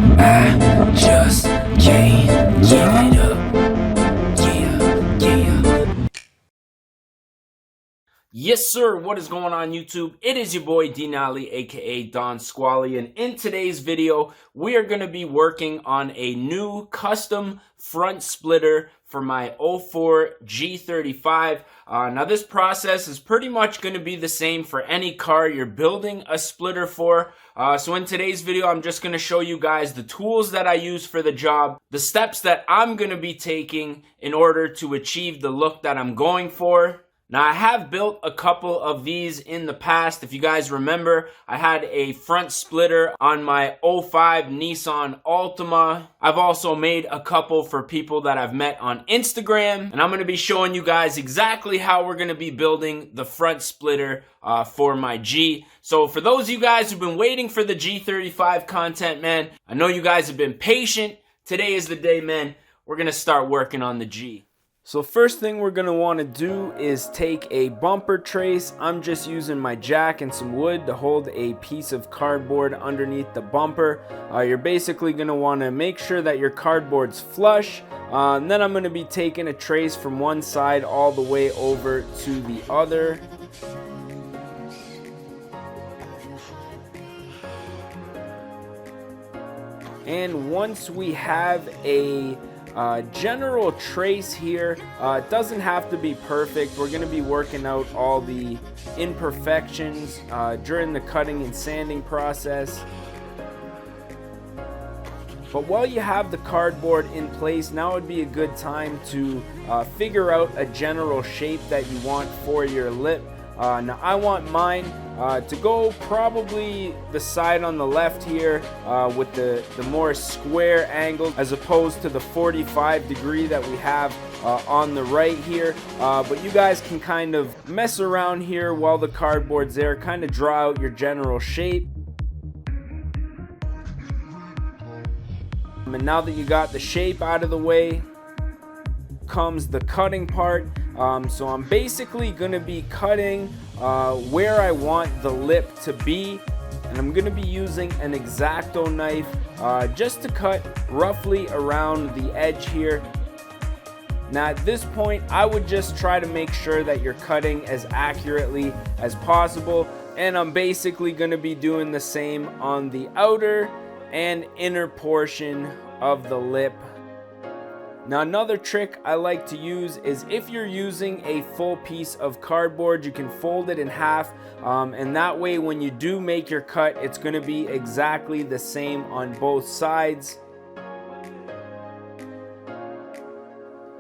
I just can't give it up. Yeah, yeah. Yes, sir. What is going on, YouTube? It is your boy Denali, aka Don Squally, and in today's video, we are going to be working on a new custom front splitter for my 04 G35. Now, this process is pretty much going to be the same for any car you're building a splitter for. So in today's video, I'm just going to show you guys the tools that I use for the job, the steps that I'm going to be taking in order to achieve the look that I'm going for. Now, I have built a couple of these in the past. If you guys remember, I had a front splitter on my 05 Nissan Altima. I've also made a couple for people that I've met on Instagram, and I'm going to be showing you guys exactly how we're going to be building the front splitter for my G. So for those of you guys who've been waiting for the G35 content, man, I know you guys have been patient. Today is the day, man. We're going to start working on the G. So first thing we're going to want to do is take a bumper trace. I'm just using my jack and some wood to hold a piece of cardboard underneath the bumper. You're basically going to want to make sure that your cardboard's flush. And then I'm going to be taking a trace from one side all the way over to the other. And once we have a general trace here, it doesn't have to be perfect. We're going to be working out all the imperfections during the cutting and sanding process. But while you have the cardboard in place, now would be a good time to figure out a general shape that you want for your lip. Now I want mine to go probably the side on the left here with the more square angle as opposed to the 45 degree that we have on the right here. But you guys can kind of mess around here while the cardboard's there, kind of draw out your general shape. And now that you got the shape out of the way, comes the cutting part. So I'm basically going to be cutting where I want the lip to be, and I'm going to be using an X-Acto knife just to cut roughly around the edge here. Now at this point, I would just try to make sure that you're cutting as accurately as possible, and I'm basically going to be doing the same on the outer and inner portion of the lip. Now another trick I like to use is if you're using a full piece of cardboard, you can fold it in half, and that way when you do make your cut, it's going to be exactly the same on both sides.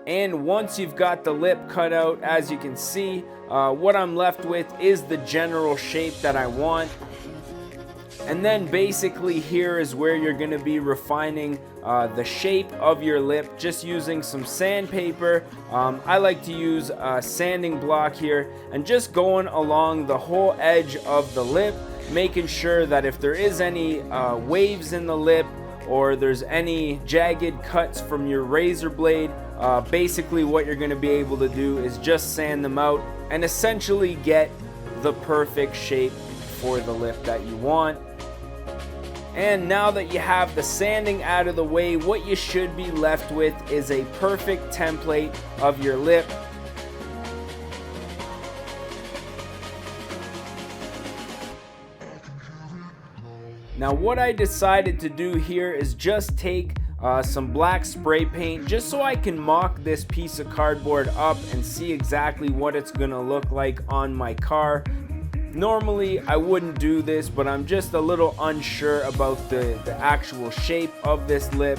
And once you've got the lip cut out, as you can see, what I'm left with is the general shape that I want. And then basically here is where you're going to be refining the shape of your lip just using some sandpaper. I like to use a sanding block here and just going along the whole edge of the lip, making sure that if there is any waves in the lip or there's any jagged cuts from your razor blade, basically what you're going to be able to do is just sand them out and essentially get the perfect shape for the lip that you want. And now that you have the sanding out of the way, what you should be left with is a perfect template of your lip. Now what I decided to do here is just take some black spray paint just so I can mock this piece of cardboard up and see exactly what it's gonna look like on my car. Normally I wouldn't do this, but I'm just a little unsure about the actual shape of this lip.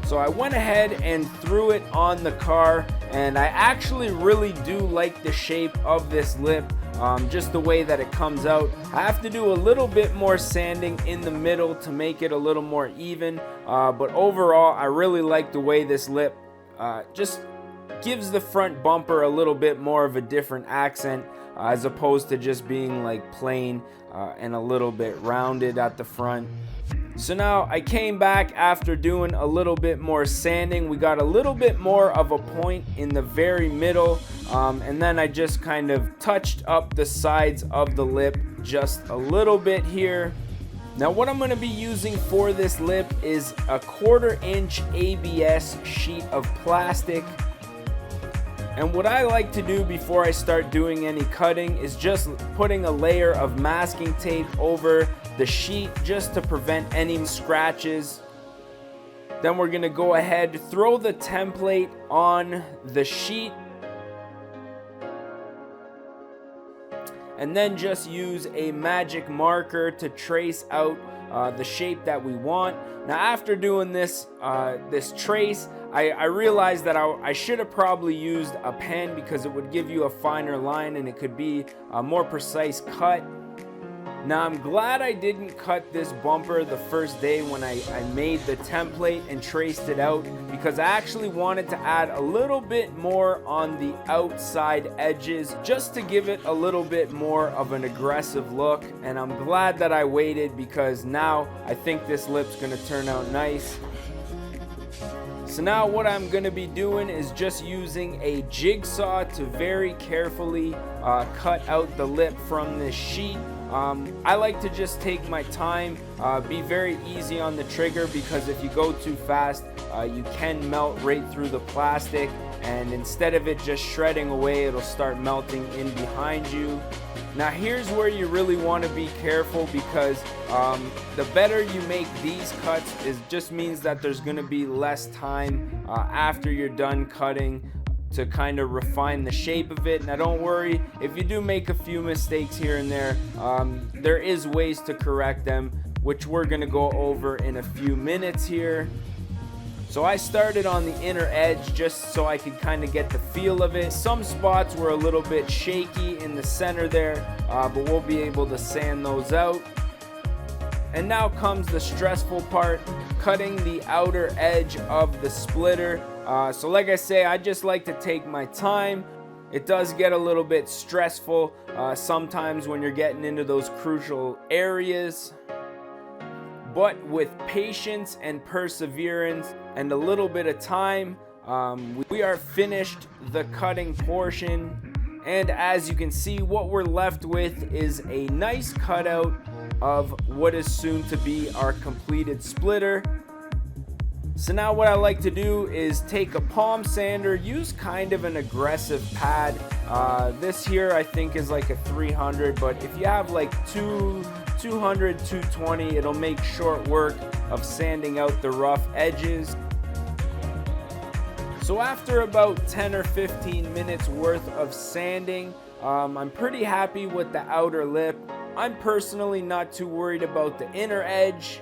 So I went ahead and threw it on the car, and I actually really do like the shape of this lip, just the way that it comes out. I have to do a little bit more sanding in the middle to make it a little more even, but overall I really like the way this lip just gives the front bumper a little bit more of a different accent, as opposed to just being like plain and a little bit rounded at the front. So now I came back after doing a little bit more sanding. We got a little bit more of a point in the very middle, and then I just kind of touched up the sides of the lip just a little bit here. Now what I'm going to be using for this lip is a 1/4 inch ABS sheet of plastic. And what I like to do before I start doing any cutting is just putting a layer of masking tape over the sheet just to prevent any scratches. Then we're going to go ahead, throw the template on the sheet, and then just use a magic marker to trace out the shape that we want. Now after doing this trace, I realized that I should have probably used a pen because it would give you a finer line and it could be a more precise cut. Now I'm glad I didn't cut this bumper the first day when I made the template and traced it out, because I actually wanted to add a little bit more on the outside edges just to give it a little bit more of an aggressive look. And I'm glad that I waited, because now I think this lip's gonna turn out nice. So now what I'm going to be doing is just using a jigsaw to very carefully cut out the lip from this sheet. I like to just take my time, be very easy on the trigger, because if you go too fast, you can melt right through the plastic, and instead of it just shredding away, it'll start melting in behind you. Now here's where you really want to be careful, because the better you make these cuts, it just means that there's going to be less time after you're done cutting to kind of refine the shape of it. Now don't worry if you do make a few mistakes here and there. There is ways to correct them, which we're going to go over in a few minutes here. So I started on the inner edge just so I could kind of get the feel of it. Some spots were a little bit shaky in the center there, but we'll be able to sand those out. And now comes the stressful part, cutting the outer edge of the splitter. So like I say, I just like to take my time. It does get a little bit stressful sometimes when you're getting into those crucial areas. But with patience and perseverance and a little bit of time, we are finished the cutting portion. And as you can see, what we're left with is a nice cutout of what is soon to be our completed splitter. So now what I like to do is take a palm sander, use kind of an aggressive pad. This here I think is like a 300, but if you have like 200, 220, it'll make short work of sanding out the rough edges. So after about 10 or 15 minutes worth of sanding, I'm pretty happy with the outer lip. I'm personally not too worried about the inner edge,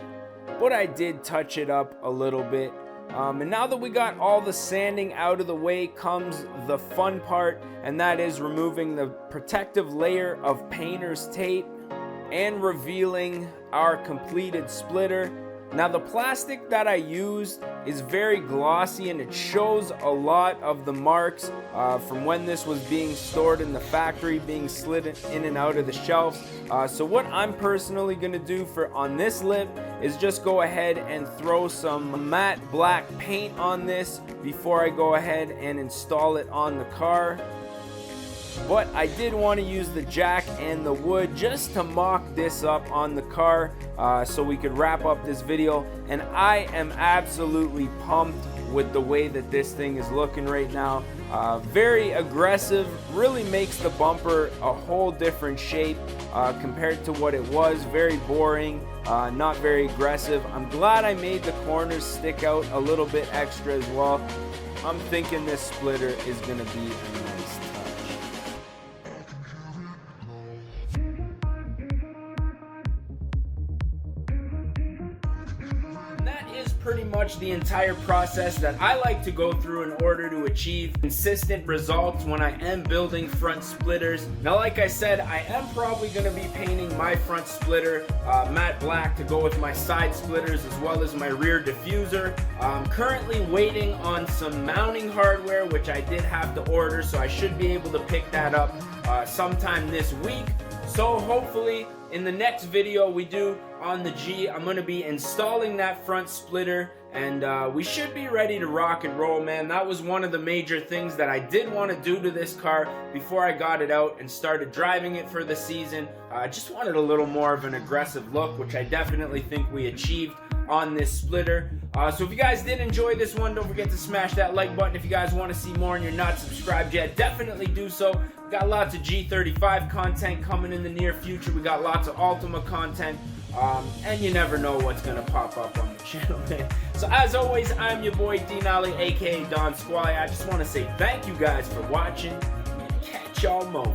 but I did touch it up a little bit. And now that we got all the sanding out of the way comes the fun part, and that is removing the protective layer of painter's tape and revealing our completed splitter. Now the plastic that I used is very glossy, and it shows a lot of the marks from when this was being stored in the factory, being slid in and out of the shelves. So what I'm personally going to do on this lip is just go ahead and throw some matte black paint on this before I go ahead and install it on the car. But I did want to use the jack and the wood just to mock this up on the car so we could wrap up this video. And I am absolutely pumped with the way that this thing is looking right now. Very aggressive, really makes the bumper a whole different shape compared to what it was. Very boring, not very aggressive. I'm glad I made the corners stick out a little bit extra as well. I'm thinking this splitter is going to be a nice touch. Pretty much the entire process that I like to go through in order to achieve consistent results when I am building front splitters. Now like I said, I am probably going to be painting my front splitter matte black to go with my side splitters as well as my rear diffuser. I'm currently waiting on some mounting hardware, which I did have to order, so I should be able to pick that up sometime this week. So hopefully in the next video we do on the G, I'm going to be installing that front splitter, and we should be ready to rock and roll, man. That was one of the major things that I did want to do to this car before I got it out and started driving it for the season. I just wanted a little more of an aggressive look, which I definitely think we achieved on this splitter. So if you guys did enjoy this one, don't forget to smash that like button. If you guys want to see more and you're not subscribed yet, definitely do so. We got lots of G35 content coming in the near future. We got lots of Ultima content, and you never know what's gonna pop up on the channel, man. So as always, I'm your boy D-Nolly, aka Don Squally. I just want to say thank you guys for watching, and catch y'all mofo.